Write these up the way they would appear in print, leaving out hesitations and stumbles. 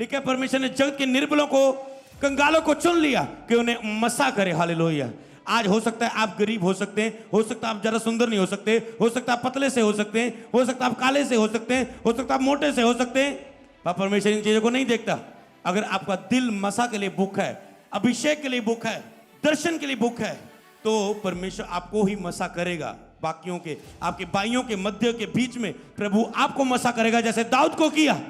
लेकिन परमेश्वर ने जगत के निर्बलों को, कंगालों को चुन लिया कि उन्हें मसा करे। हालेलुया। आज हो सकता है आप गरीब हो सकते हैं, हो सकता है आप जरा सुंदर नहीं हो सकते, हो सकता है आप पतले से हो सकते हैं, हो सकता है आप काले से हो सकते हैं, हो सकता है आप मोटे से हो सकते हैं, पर परमेश्वर इन चीजों को नहीं देखता। अगर आपका दिल मसा के लिए भूखा है, अभिषेक के लिए भूखा है, दर्शन के लिए भूखा है, तो परमेश्वर आपको ही मसा करेगा। बाकियों के, आपके भाइयों के मध्य के बीच में प्रभु आपको मसा करेगा, जैसे दाऊद को किया।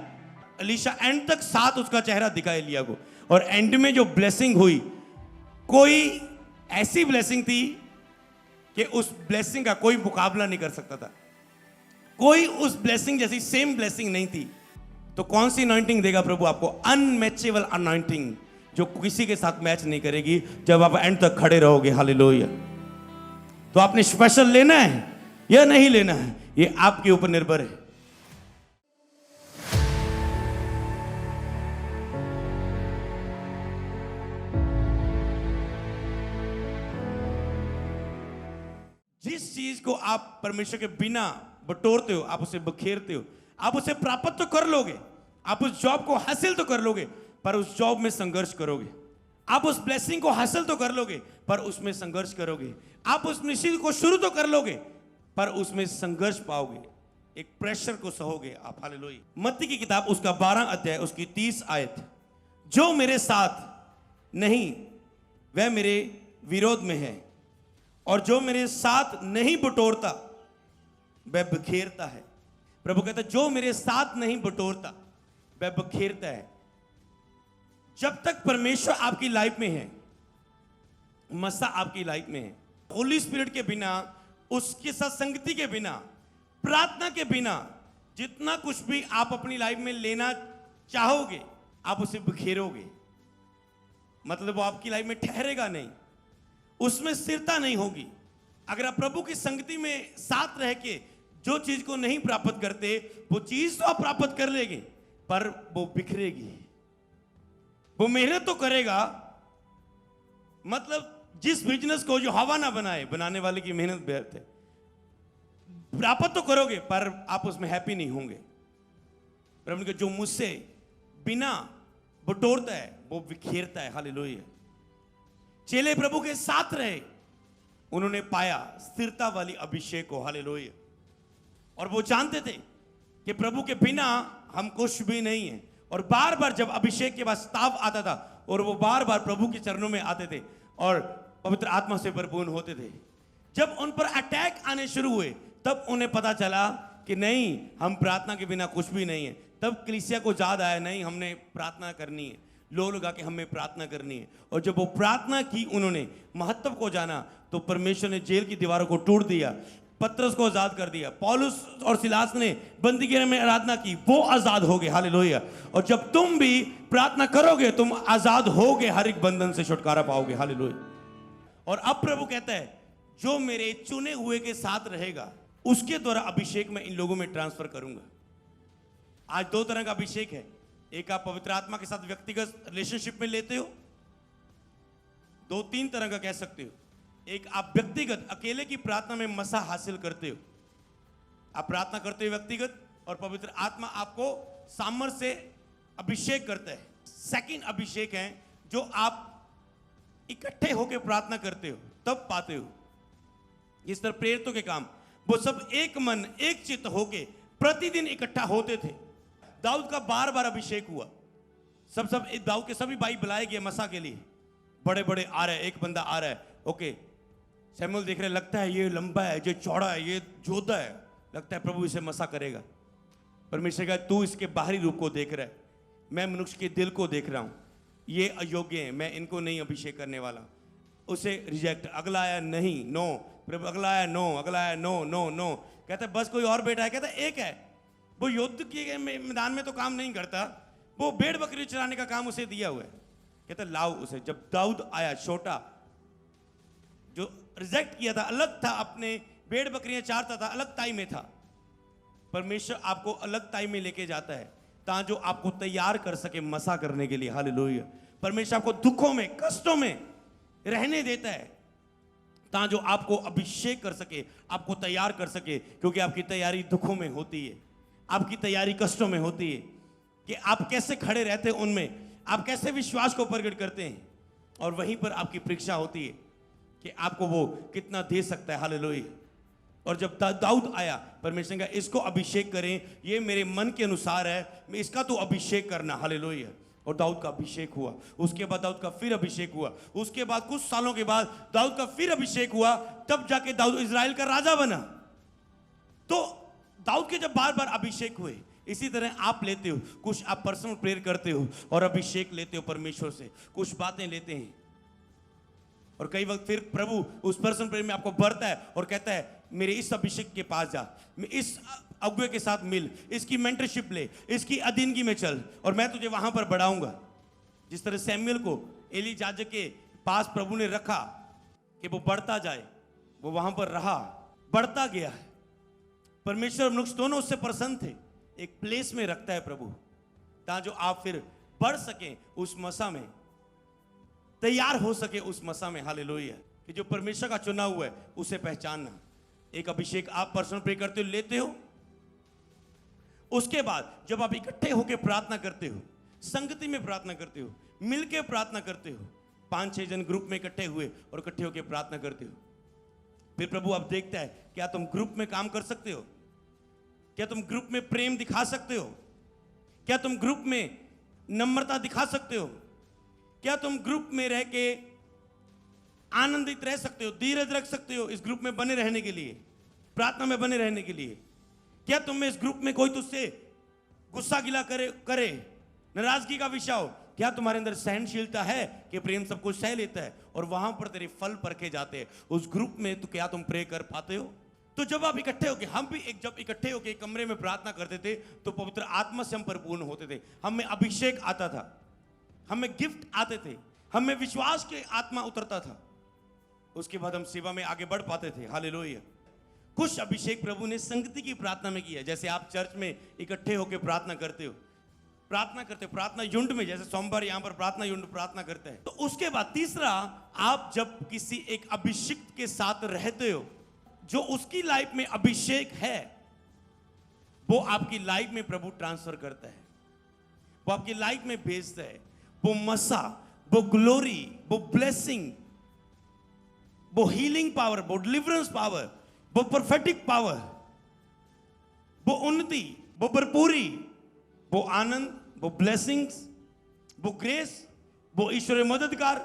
एलीशा एंड तक साथ उसका चेहरा दिखा एलिया को, और एंड में जो ब्लेसिंग हुई, कोई ऐसी ब्लेसिंग थी कि उस ब्लेसिंग का कोई मुकाबला नहीं कर सकता था। कोई उस ब्लेसिंग जैसी सेम ब्लेसिंग नहीं थी। तो कौन सी अनॉइंटिंग देगा प्रभु आपको? अनमैचेबल अनॉइंटिंग, जो किसी के साथ मैच नहीं करेगी, जब आप एंड तक खड़े रहोगे। हालेलुया। तो आपने स्पेशल लेना है या नहीं लेना है, ये आपके ऊपर निर्भर है। जिस चीज को आप परमेश्वर के बिना बटोरते हो, आप उसे बखेरते हो, आप उसे प्राप्त तो कर लोगे, आप उस जॉब को हासिल तो कर लोगे, पर उस जॉब में संघर्ष करोगे। आप उस ब्लेसिंग को हासिल तो कर लोगे, पर उसमें संघर्ष करोगे। आप उस मिशन को शुरू तो कर लोगे, पर उसमें संघर्ष पाओगे, एक प्रेशर को सहोगे आप। हालेलुया। मत्ती की किताब उसका 12 अध्याय उसकी 30 आयत, जो मेरे साथ नहीं वह मेरे विरोध में है, और जो मेरे साथ नहीं बटोरता वह बखेरता है। प्रभु कहता है जो मेरे साथ नहीं बटोरता वह बखेरता है। जब तक परमेश्वर आपकी लाइफ में है, मसा आपकी लाइफ में है, होली स्पिरिट के बिना, उसके साथ संगति के बिना, प्रार्थना के बिना, जितना कुछ भी आप अपनी लाइफ में लेना चाहोगे, आप उसे बखेरोगे। मतलब वो आपकी लाइफ में ठहरेगा नहीं, उसमें स्थिरता नहीं होगी। अगर आप प्रभु की संगति में साथ रह के जो चीज को नहीं प्राप्त करते, वो चीज तो आप प्राप्त कर लेंगे, पर वो बिखरेगी। वो मेहनत तो करेगा, मतलब जिस बिजनेस को जो हवा ना बनाए, बनाने वाले की मेहनत व्यर्थ है। प्राप्त तो करोगे, पर आप उसमें हैप्पी नहीं होंगे। प्रभु ने जो मुझसे बिना बटोरता है वो बिखेरता है। हालेलुया। चेले प्रभु के साथ रहे, उन्होंने पाया स्थिरता वाली अभिषेक को। हालेलुया। और वो जानते थे कि प्रभु के बिना हम कुछ भी नहीं है। और बार बार जब अभिषेक के बाद ताव आता था, और वो बार बार प्रभु के चरणों में आते थे और पवित्र आत्मा से परिपूर्ण होते थे। जब उन पर अटैक आने शुरू हुए, तब उन्हें पता चला कि नहीं, हम प्रार्थना के बिना कुछ भी नहीं है। तब कलीसिया को याद आया, नहीं, हमने प्रार्थना करनी है, लो लगा के हमें प्रार्थना करनी है। और जब वो प्रार्थना की, उन्होंने महत्व को जाना, तो परमेश्वर ने जेल की दीवारों को तोड़ दिया, पतरस को आजाद कर दिया। पौलुस और सिलास ने बंदीगृह में आराधना की, वो आजाद हो गए। हालेलुया। और जब तुम भी प्रार्थना करोगे, तुम आजाद होगे, हर एक बंधन से छुटकारा पाओगे। हालेलुया। और अब प्रभु कहता है, जो मेरे चुने हुए के साथ रहेगा, उसके द्वारा अभिषेक मैं इन लोगों में ट्रांसफर करूंगा। आज दो तरह का अभिषेक है। एक आप पवित्र आत्मा के साथ व्यक्तिगत रिलेशनशिप में लेते हो, दो तीन तरह का कह सकते हो। एक आप व्यक्तिगत अकेले की प्रार्थना में मसा हासिल करते हो, आप प्रार्थना करते हो व्यक्तिगत, और पवित्र आत्मा आपको सामर्थ्य से अभिषेक करता है। सेकंड अभिषेक है जो आप इकट्ठे होकर प्रार्थना करते हो, तब पाते हो। इस तरह प्रेरितों के काम, वो सब एक मन एक चित्त होके प्रतिदिन इकट्ठा होते थे। दाऊद का बार बार अभिषेक हुआ। सब दाऊद के सभी भाई बुलाए गए मसा के लिए। बड़े बड़े आ रहे, एक बंदा आ रहा है, ओके, सैमुअल देख रहे, लगता है ये लंबा है, ये चौड़ा है, ये जोधा है, लगता है प्रभु इसे मसा करेगा। परमेश्वर का, तू इसके बाहरी रूप को देख रहा है, मैं मनुष्य के दिल को देख रहा हूं, ये अयोग्य है, मैं इनको नहीं अभिषेक करने वाला। उसे रिजेक्ट। अगला आया, नहीं, नो। प्रभु अगला आया, नो। अगला आया, नो नो नो। कहता है बस कोई और बेटा है? कहता है एक है, वो युद्ध के मैदान में तो काम नहीं करता, वो भेड़ बकरी चराने का काम उसे दिया हुआ है। कहता लाओ उसे। जब दाऊद आया, छोटा, जो रिजेक्ट किया था, अलग था, अपने भेड़ बकरियां चारता था, अलग ताई में था। परमेश्वर आपको अलग ताई में लेके जाता है, ताकि जो आपको तैयार कर सके मसा करने के लिए। हालेलुया। परमेश्वर आपको दुखों में, कष्टों में रहने देता है, ताकि जो आपको अभिषेक कर सके, आपको तैयार कर सके। क्योंकि आपकी तैयारी दुखों में होती है, आपकी तैयारी कष्टों में होती है। कि आप कैसे खड़े रहते हैं उनमें, आप कैसे विश्वास को प्रकट करते हैं, और वहीं पर आपकी परीक्षा होती है कि आपको वो कितना दे सकता है। हालेलुया। और जब दाऊद आया, परमेश्वर ने कहा इसको अभिषेक करें, ये मेरे मन के अनुसार है, मैं इसका तो अभिषेक करना। हालेलुया। और दाऊद का अभिषेक हुआ, उसके बाद दाऊद का फिर अभिषेक हुआ, उसके बाद कुछ सालों के बाद दाऊद का फिर अभिषेक हुआ, तब जाके दाऊद इजराइल का राजा बना। तो दाऊद के जब बार बार अभिषेक हुए, इसी तरह आप लेते हो, कुछ आप पर्सनल प्रेयर करते हो और अभिषेक लेते हो परमेश्वर से, कुछ बातें लेते हैं, और कई वक्त फिर प्रभु उस पर्सनल प्रेयर में आपको भरता है और कहता है मेरे इस अभिषेक के पास जा, इस अगुए के साथ मिल, इसकी मेंटरशिप ले, इसकी अधीनगी में चल, और मैं तुझे वहां पर बढ़ाऊंगा। जिस तरह सैमुएल को एली याजक के पास प्रभु ने रखा कि वो बढ़ता जाए, वो वहां पर रहा, बढ़ता गया है। परमेश्वर और मनुष्य दोनों उससे प्रसन्न थे। एक प्लेस में रखता है प्रभु, ताकि जो आप फिर बढ़ सके उस मसा में, तैयार हो सके उस मसा में। हालेलुया। कि जो परमेश्वर का चुना हुआ है उसे पहचानना। एक अभिषेक आप पर्सनल प्रे करते हो, लेते हो, उसके बाद जब आप इकट्ठे होकर प्रार्थना करते हो, संगति में प्रार्थना करते हो, मिलकर प्रार्थना करते हो, 5-6 जन ग्रुप में इकट्ठे हुए और इकट्ठे होकर प्रार्थना करते हो, फिर प्रभु आप देखता है क्या तुम ग्रुप में काम कर सकते हो, क्या तुम ग्रुप में प्रेम दिखा सकते हो, क्या तुम ग्रुप में नम्रता दिखा सकते हो, क्या तुम ग्रुप में रह के आनंदित रह सकते हो, धीरज रख सकते हो इस ग्रुप में बने रहने के लिए, प्रार्थना में बने रहने के लिए। क्या तुम में इस ग्रुप में कोई तुझसे गुस्सा गिला करे नाराजगी का विषय हो, क्या तुम्हारे अंदर सहनशीलता है कि प्रेम सब कुछ सह लेता है, और वहां पर तेरे फल परखे जाते हैं उस ग्रुप में, तो क्या तुम प्रे कर पाते हो? तो जब आप इकट्ठे होके, हम भी जब इकट्ठे होके कमरे में प्रार्थना करते थे तो पवित्र आत्मा से हम परिपूर्ण होते थे, हमें अभिषेक आता था, हमें गिफ्ट आते थे, हमें विश्वास के आत्मा उतरता था, उसके बाद हम सेवा में आगे बढ़ पाते थे। हालेलुया। कुछ अभिषेक प्रभु ने संगति की प्रार्थना में किया, जैसे आप चर्च में इकट्ठे होकर प्रार्थना करते हो, प्रार्थना युंड में, जैसे सोमवार यहां पर प्रार्थना युंड प्रार्थना करते हैं। तो उसके बाद तीसरा, आप जब किसी एक अभिषिक्त के साथ रहते हो, जो उसकी लाइफ में अभिषेक है, वो आपकी लाइफ में प्रभु ट्रांसफर करता है, वो आपकी लाइफ में भेजता है, वो मसा, वो ग्लोरी, वो ब्लेसिंग, वो हीलिंग पावर, वो डिलीवरेंस पावर, वो प्रोफेटिक पावर, वो उन्नति, वो भरपूरी, वो आनंद, वो ब्लेसिंग्स, वो ग्रेस, वो ईश्वरीय मददगार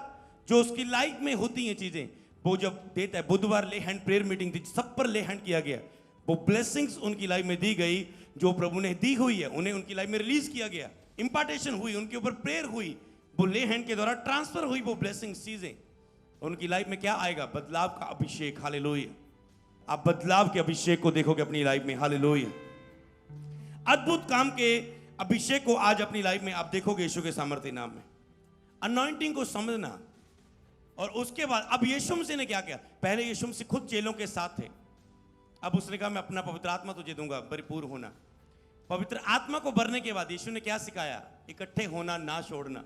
जो उसकी लाइफ में होती हैं चीजें, वो जब देता है। बुधवार ले हैंड प्रेयर मीटिंग थी, सब पर ले हैंड किया गया, वो ब्लेसिंग्स उनकी लाइफ में दी गई जो प्रभु ने दी हुई है, उन्हें उनकी लाइफ में रिलीज किया गया, इंपार्टेशन हुई, उनके ऊपर प्रेयर हुई, वो ले हैंड के द्वारा ट्रांसफर हुई वो ब्लेसिंग्स चीजें। उनकी लाइफ में क्या आएगा? बदलाव का अभिषेक। हालेलुया। आप बदलाव के अभिषेक को देखोगे अपनी लाइफ में। हालेलुया। अद्भुत काम के अभिषेक को आज अपनी लाइफ में आप देखोगे यीशु के सामर्थ्य नाम में। अनॉइंटिंग को समझना, और उसके बाद अब यीशु मसीह ने क्या किया? पहले यीशु मसीह खुद चेलों के साथ थे, अब उसने कहा मैं अपना पवित्र आत्मा तुझे दूंगा, परिपूर्ण होना। पवित्र आत्मा को भरने के बाद यीशु ने क्या सिखाया? इकट्ठे होना ना छोड़ना।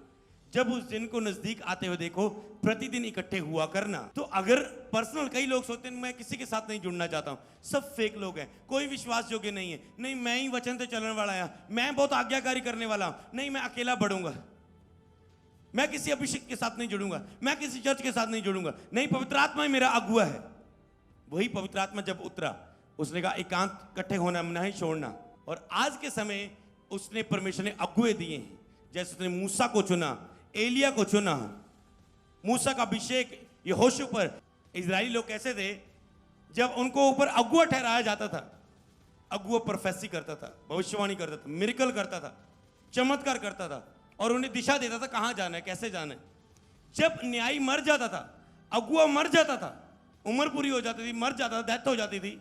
जब उस दिन को नजदीक आते हुए देखो, प्रतिदिन इकट्ठे हुआ करना। तो अगर पर्सनल, कई लोग सोचते हैं मैं किसी के साथ नहीं जुड़ना चाहता हूं, सब फेक लोग हैं, कोई विश्वास योग्य नहीं है, नहीं मैं ही वचन से चलने वाला है, मैं बहुत आज्ञाकारी करने वाला हूं, नहीं मैं अकेला बढ़ूंगा, मैं किसी अभिषेक के साथ नहीं जुड़ूंगा, मैं किसी चर्च के साथ नहीं जुड़ूंगा, नहीं पवित्र आत्मा ही मेरा अगुआ है। वही पवित्र आत्मा जब उतरा, उसने कहा एकांत इकट्ठे होना नहीं छोड़ना। और आज के समय उसने, परमेश्वर ने अगुए दिए हैं, जैसे उसने मूसा को चुना, एलिया को चुना। मूसा का अभिषेक यहोशू पर, इजरायली लोग कैसे थे? जब उनको ऊपर अगुआ ठहराया जाता था, अगुआ प्रोफेसी करता था, भविष्यवाणी करता था, मिरेकल करता था, चमत्कार करता था, और उन्हें दिशा देता था कहां जाना है, कैसे जाना है। जब न्यायी मर जाता था, अगुआ मर जाता था, उम्र पूरी हो जाती थी, मर जाता था, डेथ हो जाती थी,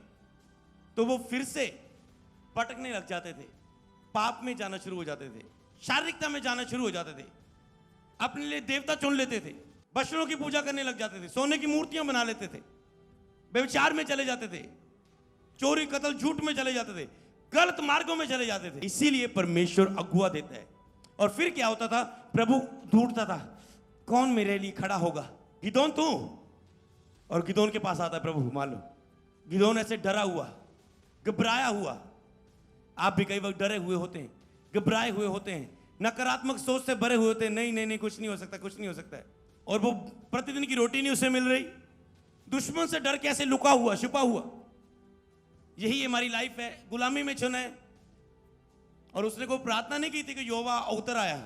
तो वो फिर से भटकने लग जाते थे, पाप में जाना शुरू हो जाते थे, शारीरिकता में जाना शुरू हो जाते थे, अपने लिए देवता चुन लेते थे, बछड़ों की पूजा करने लग जाते थे, सोने की मूर्तियां बना लेते थे, व्यभिचार में चले जाते थे, चोरी कत्ल झूठ में चले जाते थे, गलत मार्गों में चले जाते थे। इसीलिए परमेश्वर अगुआ देता है। और फिर क्या होता था? प्रभु ढूंढता था कौन मेरे लिए खड़ा होगा। गिदोन तू, और गिदोन के पास आता है प्रभु। मान लो गिदोन ऐसे डरा हुआ, घबराया हुआ, आप भी कई वक्त डरे हुए होते हैं, घबराए हुए होते हैं, नकारात्मक सोच से भरे हुए होते हैं, नहीं नहीं नहीं कुछ नहीं हो सकता, कुछ नहीं हो सकता है, और वो प्रतिदिन की रोटी नहीं उसे मिल रही, दुश्मन से डर कैसे लुका हुआ छुपा हुआ। यही हमारी लाइफ है, गुलामी में चुना है। और उसने कोई प्रार्थना नहीं की थी कि यहोवा उतर आया,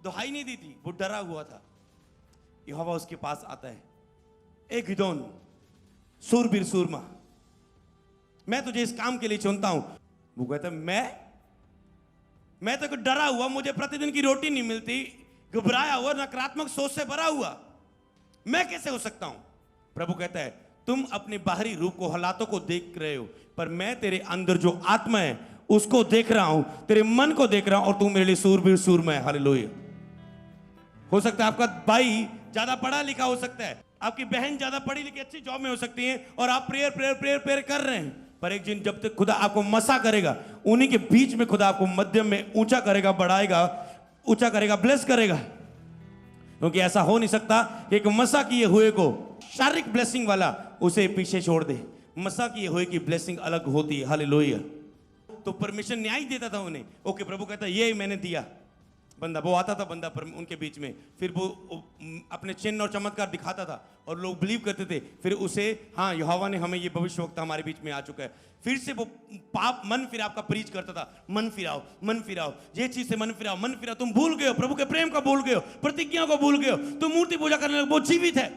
दुहाई नहीं दी थी, वो डरा हुआ था। यहोवा उसके पास आता है, ए गिदोन सूरबीर सूरमा, मैं तुझे इस काम के लिए चुनता हूं। वो कहता है मैं तो डरा हुआ, मुझे प्रतिदिन की रोटी नहीं मिलती, घबराया हुआ, नकारात्मक सोच से भरा हुआ, मैं कैसे हो सकता हूं। प्रभु कहता है तुम अपने बाहरी रूप को, हालातों को देख रहे हो, पर मैं तेरे अंदर जो आत्मा है उसको देख रहा हूं, तेरे मन को देख रहा हूं, और तू मेरे लिए सूरबीर सूरमा है। हालेलुया। हो सकता है आपका भाई ज्यादा पढ़ा लिखा हो सकता है, आपकी बहन ज्यादा पढ़ी लिखी अच्छी जॉब में हो सकती है, और आप प्रेयर प्रेयर प्रेयर प्रेयर कर रहे हैं, पर एक दिन जब तक खुदा आपको मसा करेगा, उन्हीं के बीच में खुदा आपको मध्यम में ऊंचा करेगा, बढ़ाएगा, ऊंचा करेगा, ब्लेस करेगा। क्योंकि ऐसा हो नहीं सकता कि एक मसा किए हुए को, शारीरिक ब्लेसिंग वाला, उसे पीछे छोड़ दे। मसा किए हुए की ब्लेसिंग अलग होती है। हालेलुया। तो परमेश्वर न्याय देता था उन्हें। ओके, प्रभु कहता है ये मैंने दिया। बंदा वो आता था, बंदा उनके बीच में, फिर वो अपने चिन्ह और चमत्कार दिखाता था और लोग बिलीव करते थे। फिर उसे, हाँ यहोवा ने हमें ये भविष्यवक्ता हमारे बीच में आ चुका है, फिर से वो पाप मन फिराव का प्रीच करता था। मन फिराओ, मन फिराओ, ये चीज से मन फिराओ, मन फिराओ। तुम भूल गए हो प्रभु के प्रेम को, भूल गए हो प्रतिज्ञा को, भूल गए हो, तुम मूर्ति पूजा करने लगे, वो जीवित है।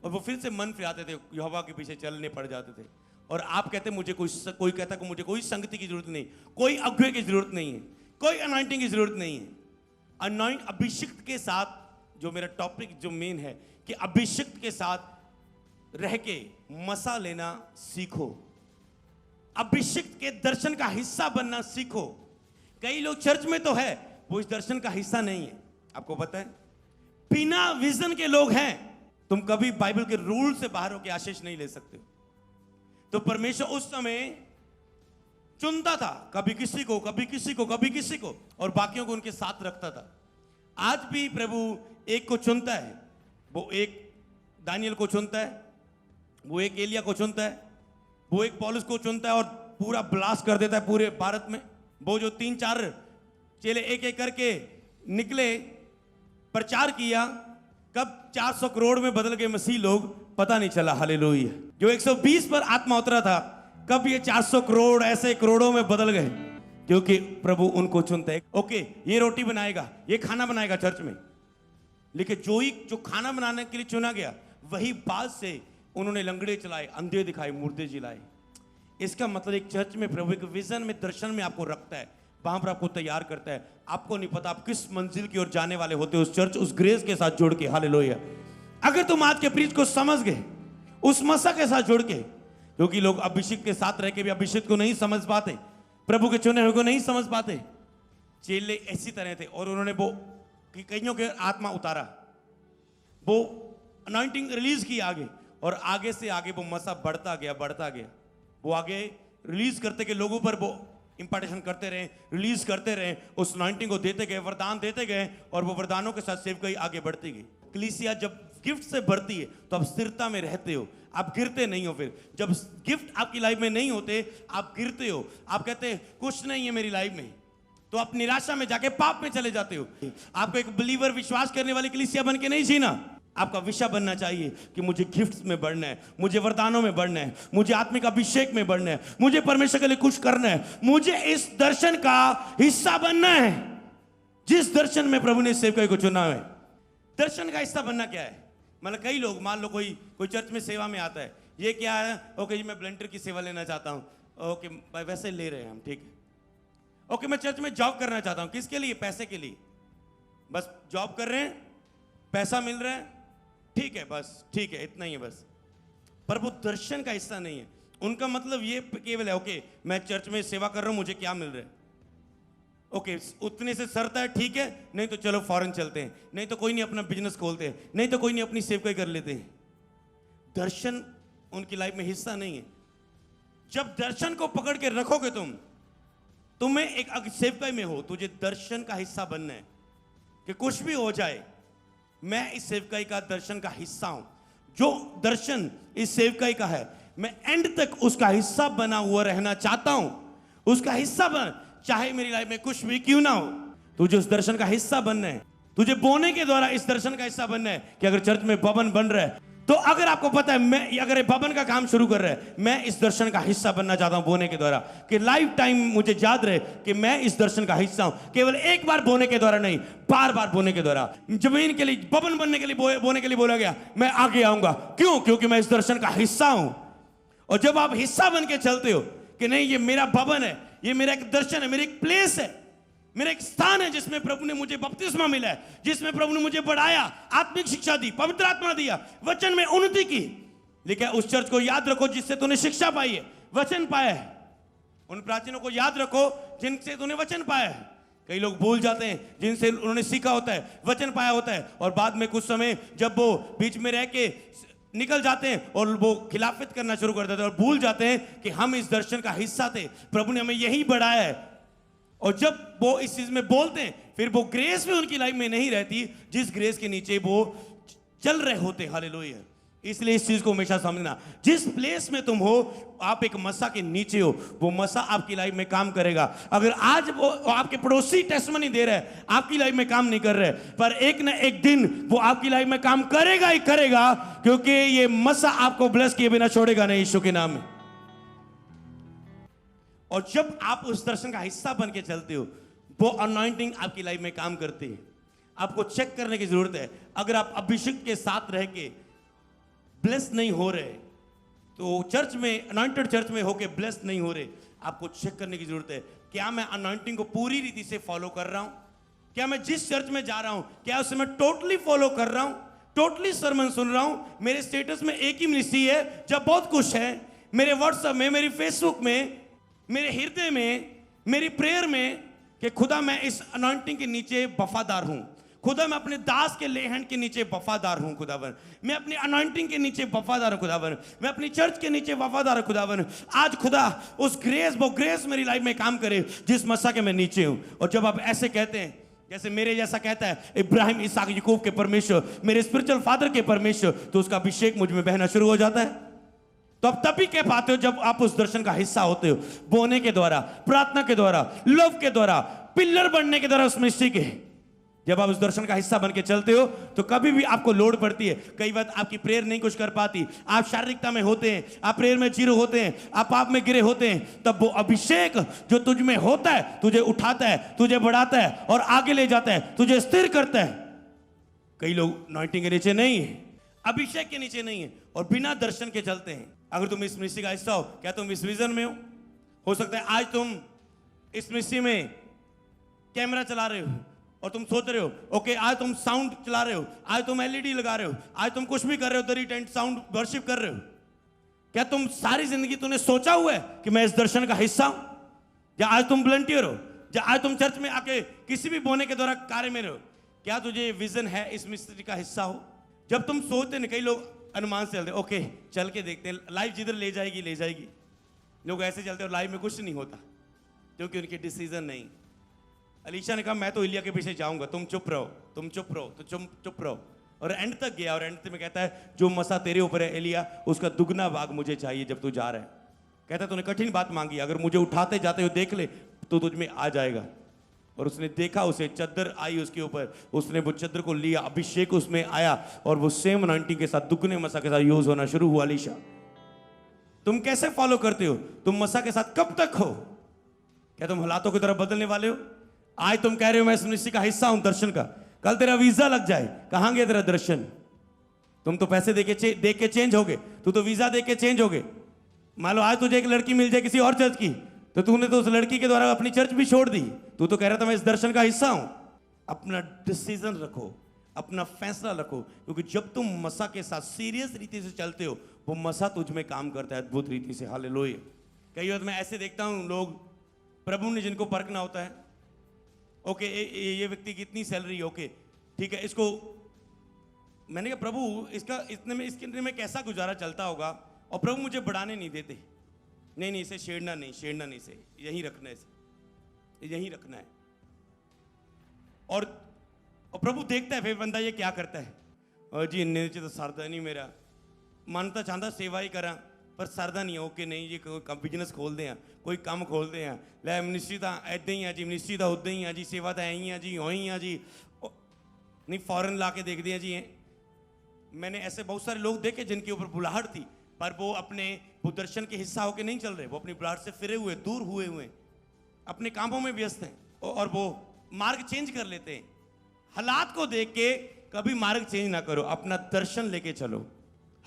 और वो फिर से मन फिराते थे, यहोवा के पीछे चलने पड़ जाते थे। और आप कहते मुझे कोई कहता कि मुझे कोई संगति की जरूरत नहीं, कोई अगुवे की जरूरत नहीं है, कोई अनॉइंटिंग की जरूरत नहीं है। अनॉइंट अभिषिक्त के साथ, जो मेरा टॉपिक जो मेन है कि अभिषिक्त के साथ रह के मसा लेना सीखो, अभिषिक्त के दर्शन का हिस्सा बनना सीखो। कई लोग चर्च में तो है, वो इस दर्शन का हिस्सा नहीं है। आपको पता है, बिना विजन के लोग हैं। तुम कभी बाइबल के रूल से बाहर होकर आशीष नहीं ले सकते। तो परमेश्वर उस समय चुनता था, कभी किसी को, कभी किसी को, कभी किसी को, और बाकियों को उनके साथ रखता था। आज भी प्रभु एक को चुनता है, वो एक दानियल को चुनता है, वो एक एलिया को चुनता है, वो एक पौलुस को चुनता है और पूरा ब्लास्ट कर देता है पूरे भारत में। वो जो 3-4 चेले एक एक करके निकले, प्रचार किया, कब 400 करोड़ में बदल गए मसीह लोग, पता नहीं चला। हालेलुया। जो 120 पर आत्मा उतरा था, कब ये 400 करोड़ ऐसे करोड़ों में बदल गए, क्योंकि प्रभु उनको चुनता है। ओके, ये रोटी बनाएगा, ये खाना बनाएगा चर्च में, लेकिन जो खाना बनाने के लिए चुना गया, वही बाद से उन्होंने लंगड़े चलाए, अंधे दिखाए, मुर्दे जिलाए। इसका मतलब एक चर्च में प्रभु एक विजन में, दर्शन में आपको रखता है, वहां पर आपको तैयार करता है। आपको नहीं पता आप किस मंजिल की ओर जाने वाले होते हो, उस चर्च, उस ग्रेस के साथ जुड़ के। हालेलुया। अगर तुम आज के प्रीच को समझ गए, उस मसा के साथ जुड़ के, क्योंकि लोग अभिषेक के साथ रह के भी अभिषेक को नहीं समझ पाते, प्रभु के चुने हुए को नहीं समझ पाते। चेले ऐसी तरह थे, और उन्होंने वो कईयों के आत्मा उतारा, वो अनॉइंटिंग रिलीज की आगे, और आगे से आगे वो मसा बढ़ता गया, बढ़ता गया। वो आगे रिलीज करते गए, लोगों पर वो इंपार्टेशन करते रहे, रिलीज करते रहे, उस अनॉइंटिंग को देते गए, वरदान देते गए, और वो वरदानों के साथ सेवकाई आगे बढ़ती गई। कलीसिया जब गिफ्ट से बढ़ती है तो आप स्थिरता में रहते हो, आप गिरते नहीं हो। फिर जब गिफ्ट आपकी लाइफ में नहीं होते, आप गिरते हो, आप कहते हैं कुछ नहीं है मेरी लाइफ में, तो आप निराशा में जाके पाप में चले जाते हो। आपको एक बिलीवर, विश्वास करने वाली कलीसिया बन के नहीं जीना। आपका विषय बनना चाहिए कि मुझे गिफ्ट्स में बढ़ना है, मुझे वरदानों में बढ़ना है, मुझे आत्मिक अभिषेक में बढ़ना है, मुझे परमेश्वर के लिए कुछ करना है, मुझे इस दर्शन का हिस्सा बनना है, जिस दर्शन में प्रभु ने सेवकाई को चुना है। दर्शन का हिस्सा बनना क्या है? मतलब कई लोग, मान लो कोई चर्च में सेवा में आता है, ये क्या है, ओके जी मैं ब्लेंडर की सेवा लेना चाहता हूँ, ओके वैसे ले रहे हैं हम, ठीक है। ओके मैं चर्च में जॉब करना चाहता हूँ, किसके लिए? पैसे के लिए। बस जॉब कर रहे हैं, पैसा मिल रहा है, ठीक है, बस ठीक है, इतना ही है बस। पर वो दर्शन का हिस्सा नहीं है। उनका मतलब ये केवल है, ओके मैं चर्च में सेवा कर रहा हूँ, मुझे क्या मिल रहा है, ओके उतने से सरता है, ठीक है, नहीं तो चलो फॉरेन चलते हैं, नहीं तो कोई नहीं अपना बिजनेस खोलते हैं, नहीं तो कोई नहीं अपनी सेवकाई कर लेते हैं। दर्शन उनकी लाइफ में हिस्सा नहीं है। जब दर्शन को पकड़ के रखोगे तुम्हें एक सेवकाई में हो, तुझे दर्शन का हिस्सा बनना है कि कुछ भी हो जाए, मैं इस सेवकाई का, दर्शन का हिस्सा हूं। जो दर्शन इस सेवकाई का है, मैं एंड तक उसका हिस्सा बना हुआ रहना चाहता हूं, उसका हिस्सा बन। चाहे मेरी लाइफ में कुछ भी क्यों ना हो, तुझे उस दर्शन का हिस्सा बनना है। तुझे बोने के द्वारा इस दर्शन का हिस्सा बनना है कि अगर चर्च में भवन बन रहा है, तो अगर आपको पता है मैं अगर ये भवन का काम शुरू कर रहा है, मैं इस दर्शन का हिस्सा बनना चाहता हूं बोने के द्वारा, कि लाइफ टाइम मुझे याद रहे कि मैं इस दर्शन का हिस्सा हूं। केवल एक बार बोने के द्वारा नहीं, बार बार बोने के द्वारा। जमीन के लिए, भवन बनने के लिए, बोने के लिए बोला गया, मैं आगे आऊंगा। क्यों? क्योंकि मैं इस दर्शन का हिस्सा हूं। और जब आप हिस्सा बन के चलते हो कि नहीं ये मेरा भवन है, ये मेरा एक दर्शन है, मेरी एक प्लेस है, मेरा एक स्थान है जिसमें प्रभु ने मुझे बपतिस्मा मिला है, जिसमें प्रभु ने मुझे बढ़ाया, आत्मिक शिक्षा दी, पवित्र आत्मा दिया, वचन में उन्नति की। लेकिन उस चर्च को याद रखो जिससे तूने शिक्षा पाई है, वचन पाया है। उन प्राचीनों को याद रखो जिनसे तूने वचन पाया है। कई लोग भूल जाते हैं जिनसे उन्होंने सीखा होता है, वचन पाया होता है, और बाद में कुछ समय जब वो बीच में रह के निकल जाते हैं और वो खिलाफत करना शुरू कर देते हैं और भूल जाते हैं कि हम इस दर्शन का हिस्सा थे, प्रभु ने हमें यही बढ़ाया है। और जब वो इस चीज में बोलते हैं, फिर वो ग्रेस भी उनकी लाइफ में नहीं रहती जिस ग्रेस के नीचे वो चल रहे होते। हालेलुया। इसलिए इस चीज को हमेशा समझना, जिस प्लेस में तुम हो, आप एक मसा के नीचे हो, वो मसा आपकी लाइफ में काम करेगा। अगर आज वो आपके पड़ोसी टेस्टमनी दे रहे हैं, आपकी लाइफ में काम नहीं कर रहे, पर एक ना एक दिन वो आपकी लाइफ में काम करेगा ही करेगा, क्योंकि ये मसा आपको ब्लेस किए बिना छोड़ेगा नहीं, यीशु के नाम में। और जब आप उस दर्शन का हिस्सा बन के चलते हो, वो अनॉइंटिंग आपकी लाइफ में काम करती है। आपको चेक करने की जरूरत है। अगर आप अभिषेक के साथ रह के ब्लेस नहीं हो रहे, तो चर्च में, अनॉइंटेड चर्च में होके ब्लेस नहीं हो रहे, आपको चेक करने की जरूरत है। क्या मैं अनॉइंटिंग को पूरी रीति से फॉलो कर रहा हूं? क्या मैं जिस चर्च में जा रहा हूं, क्या उसे मैं टोटली फॉलो कर रहा हूं, टोटली सरमन सुन रहा हूं? मेरे स्टेटस में एक ही मिनिस्ट्री है जब बहुत कुछ है, मेरे व्हाट्सएप में, मेरी फेसबुक में, मेरे हृदय में, मेरी प्रेयर में, कि खुदा मैं इस अनॉइंटिंग के नीचे वफादार हूं। खुदा मैं अपने दास के ले हैंड के नीचे वफादार हूं खुदावन। मैं अपनी अनॉइंटिंग के नीचे वफादार हूं खुदावन। मैं अपनी चर्च के नीचे वफादार हूं खुदावन। आज खुदा उस ग्रेस, वो ग्रेस मेरी लाइफ में काम करे जिस मसा के मैं नीचे हूं। और जब आप ऐसे कहते हैं, जैसे मेरे जैसा कहता है इब्राहिम, इसहाक, याकूब के परमेश्वर, मेरे स्पिरिचुअल फादर के परमेश्वर, तो उसका अभिषेक मुझ में बहना शुरू हो जाता है। तो आप तभी कह पाते हो जब आप उस दर्शन का हिस्सा होते हो, बोने के द्वारा, प्रार्थना के द्वारा, लव के द्वारा, पिलर बनने के द्वारा उस मिनिस्ट्री के। जब आप उस दर्शन का हिस्सा बन के चलते हो, तो कभी भी आपको लोड पड़ती है, कई बार आपकी प्रेयर नहीं कुछ कर पाती, आप शारीरिकता में होते हैं, आप प्रेयर में जीरो होते हैं, आप पाप में गिरे होते हैं, तब वो अभिषेक जो तुझ में होता है, तुझे उठाता है, तुझे बढ़ाता है और आगे ले जाता है, तुझे स्थिर करता है। कई लोग अनॉइंटिंग के नीचे नहीं है, अभिषेक के नीचे नहीं है, और बिना दर्शन के चलते हैं। अगर तुम इस मिनिस्ट्री का हिस्सा हो, क्या तुम इस विजन में हो सकता है आज तुम इस मिनिस्ट्री में कैमरा चला रहे हो और तुम सोच रहे हो ओके आज तुम साउंड चला रहे हो, आज तुम एलईडी लगा रहे हो, आज तुम कुछ भी कर रहे हो, दरी टेंट साउंड वर्शिप कर रहे हो। क्या तुम सारी जिंदगी तूने सोचा हुआ है कि मैं इस दर्शन का हिस्सा हूं? या आज तुम वॉलंटियर हो, या आज तुम चर्च में आके किसी भी बोने के द्वारा कार्य में रहो, क्या तुझे विजन है इस मिनिस्ट्री का हिस्सा हो? जब तुम सोचते हैं, कई लोग अनुमान से चलते, ओके चल के देखते हैं, लाइफ जिधर ले जाएगी ले जाएगी। लोग ऐसे चलते और लाइफ में कुछ नहीं होता क्योंकि उनके डिसीजन नहीं। अलीशा ने कहा मैं तो इलिया के पीछे जाऊंगा, तुम चुप रहो, तुम चुप रहो, तो चुप रहो, और एंड तक गया। और एंड में कहता है जो मसा तेरे ऊपर है एलिया, उसका दुगना भाग मुझे चाहिए जब तू जा रहा है। कहता है तूने कठिन बात मांगी, अगर मुझे उठाते जाते हुए देख ले तो तुझ में आ जाएगा। और उसने देखा, उसे चद्दर आई उसके ऊपर, उसने वो चद्दर को लिया, अभिषेक उसमें आया, और वो सेम अनॉइंटिंग के साथ, दुगने मसा के साथ यूज होना शुरू हुआ। अलीशा तुम कैसे फॉलो करते हो? तुम मसा के साथ कब तक हो? क्या तुम हालातों की तरफ बदलने वाले हो? आज तुम कह रहे हो मैं इस मिनिस्ट्री का हिस्सा हूं दर्शन का, कल तेरा वीजा लग जाए, कहां गया तेरा दर्शन? तुम तो पैसे देख के चेंज हो गए, तू तो वीजा देख के चेंज हो गए। मान लो आज तुझे एक लड़की मिल जाए किसी और चर्च की, तो तूने तो उस लड़की के द्वारा अपनी चर्च भी छोड़ दी। तू तो कह रहा था मैं इस दर्शन का हिस्सा हूं। अपना डिसीजन रखो, अपना फैसला रखो, क्योंकि जब तुम मसा के साथ सीरियस रीति से चलते हो, वो मसा तुझ में काम करता है अद्भुत रीति से। हालेलुया। कई बार मैं ऐसे देखता हूं, लोग प्रभु ने जिनको परखना होता है, ओके ये व्यक्ति की इतनी सैलरी, ओके ठीक है, इसको मैंने कहा प्रभु इसका इसके में कैसा गुजारा चलता होगा, और प्रभु मुझे बढ़ाने नहीं देते। नहीं इसे छेड़ना नहीं, इसे यहीं रखना है, इसे यहीं रखना है। और प्रभु देखता है फिर बंदा ये क्या करता है, और जी नीचे तो सरदा नहीं मेरा, मानता चाहता सेवा ही करा, पर सरदा नहीं ओके नहीं जी कोई बिजनेस खोलते हैं कोई काम खोलते हैं लै मिनिस्ट्री तो ऐदा ही है जी मिनिस्ट्री तो उदा ही है जी सेवा तो ऐ जी ही है जी नहीं फॉरेन ला के देखते हैं जी मैंने ऐसे बहुत सारे लोग देखे जिनके ऊपर बुलाहट थी पर वो अपने वो दर्शन के हिस्सा होके नहीं चल रहे, वो अपनी बुलाहट से फिरे हुए दूर हुए हुए अपने कामों में व्यस्त हैं और वो मार्ग चेंज कर लेते हैं। हालात को देख के कभी मार्ग चेंज ना करो, अपना दर्शन लेके चलो।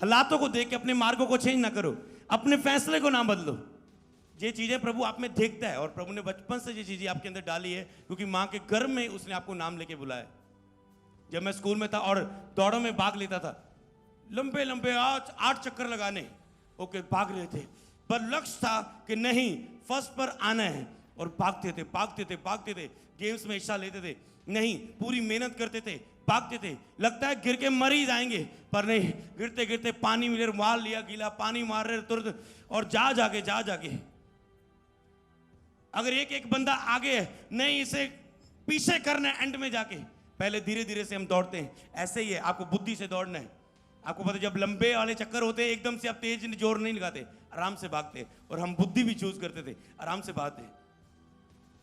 हालातों को देख के अपने मार्गों को चेंज ना करो, अपने फैसले को ना बदलो। ये चीजें प्रभु आप में देखता है और प्रभु ने बचपन से ये चीजें आपके अंदर डाली है क्योंकि माँ के गर्भ में उसने आपको नाम लेके बुलाया। जब मैं स्कूल में था और दौड़ों में भाग लेता था, लंबे लंबे 8 चक्कर लगाने ओके भाग रहे थे, पर लक्ष्य था कि नहीं फर्स्ट पर आना है और भागते थे भागते थे भागते थे, गेम्स में हिस्सा लेते थे, नहीं पूरी मेहनत करते थे, भागते थे, लगता है गिर के मर ही जाएंगे पर नहीं, गिरते गिरते पानी मिले मार लिया गीला पानी मार रहे तुरंत और जा जाके अगर एक बंदा आगे है नहीं इसे पीछे करना है एंड में जाके, पहले धीरे धीरे से हम दौड़ते हैं। ऐसे ही है, आपको बुद्धि से दौड़ना है। आपको पता है जब लंबे वाले चक्कर होते हैं एकदम से आप तेज जोर नहीं लगाते, आराम से भागते और हम बुद्धि भी चूज करते थे, आराम से भागते।